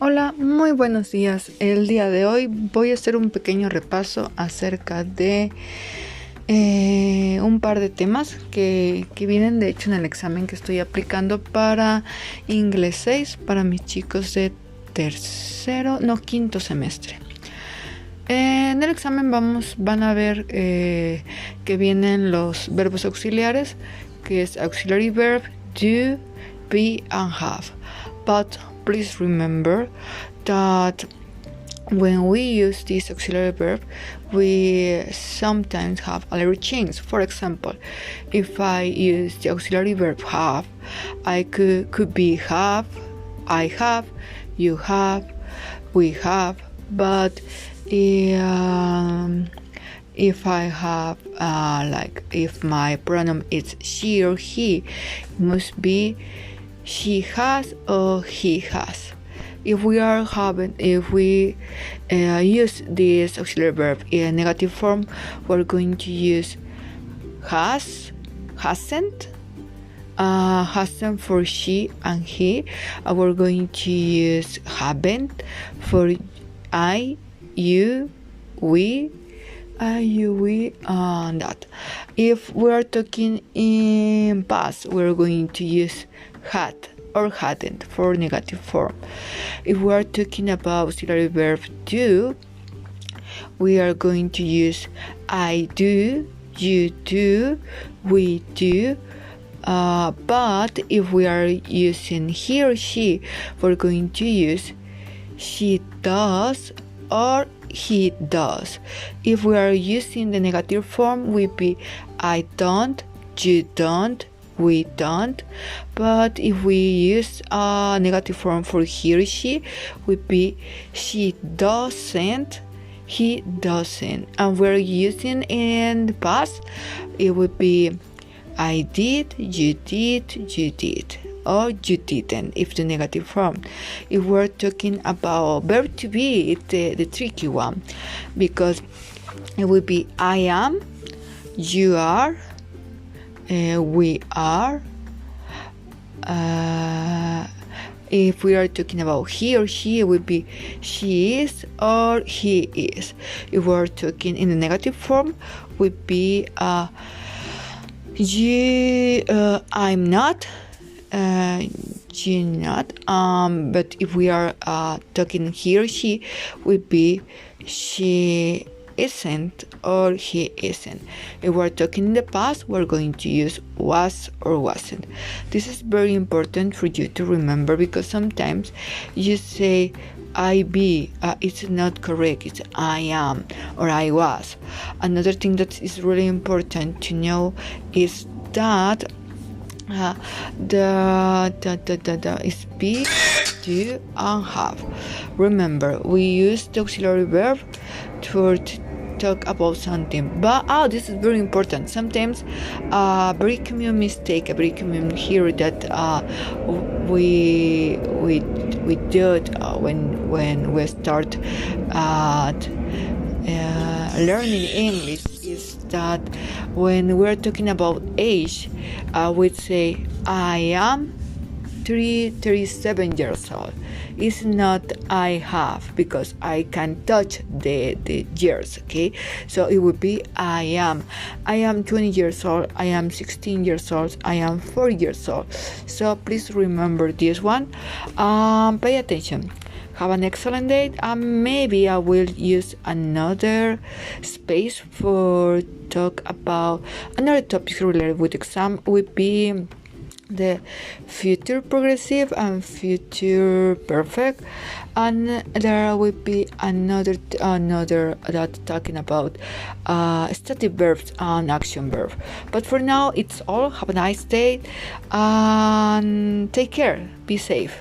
Hola, muy buenos días. El día de hoy voy a hacer un pequeño repaso acerca de un par de temas que vienen de hecho en el examen que estoy aplicando para inglés 6 para mis chicos de quinto semestre. En el examen van a ver que vienen los verbos auxiliares, que es auxiliary verb, do, be and have. But please remember that when we use this auxiliary verb, we sometimes have a little change. For example, if I use the auxiliary verb have, I could be have, I have, you have, we have. But if I have if my pronoun is she or he, it must be she has or he has. If we use this auxiliary verb in negative form, we're going to use has, hasn't, hasn't for she and he. We're going to use haven't for I, you, we, and that. If we're talking in past, we're going to use had or hadn't for negative form. If we are talking about auxiliary verb do, we are going to use I do, you do, we do. But if we are using he or she, we're going to use she does or he does. If we are using the negative form, would be I don't, you don't, we don't. But if we use a negative form for he or she, would be she doesn't, he doesn't. And we're using in the past, it would be I did, you did, or you didn't, if the negative form. If we're talking about verb to be, it's the tricky one, because it would be I am, you are, we are. If we are talking about he or she, it would be she is or he is. If we're talking in the negative form, would be I'm not, you not. But if we are talking he or she, would be she isn't or he isn't. If we're talking in the past, we're going to use was or wasn't. This is very important for you to remember, because sometimes you say I be, it's not correct, it's I am or I was. Another thing that is really important to know is that the is be, do and have. Remember, we use the auxiliary verb to talk about something, but this is very important. Sometimes very common mistake, a very common here that we do it when we start learning English, is that when we're talking about age, we'd say I am 37 years old. It's not I have, because I can touch the years, okay? So it would be I am 20 years old, I am 16 years old, I am 4 years old. So please remember this one. Pay attention. Have an excellent day, and maybe I will use another space for talk about another topic related with exam. Would be the future progressive and future perfect, and there will be another that talking about stative verbs and action verb. But for now, it's all. Have a nice day and take care. Be safe.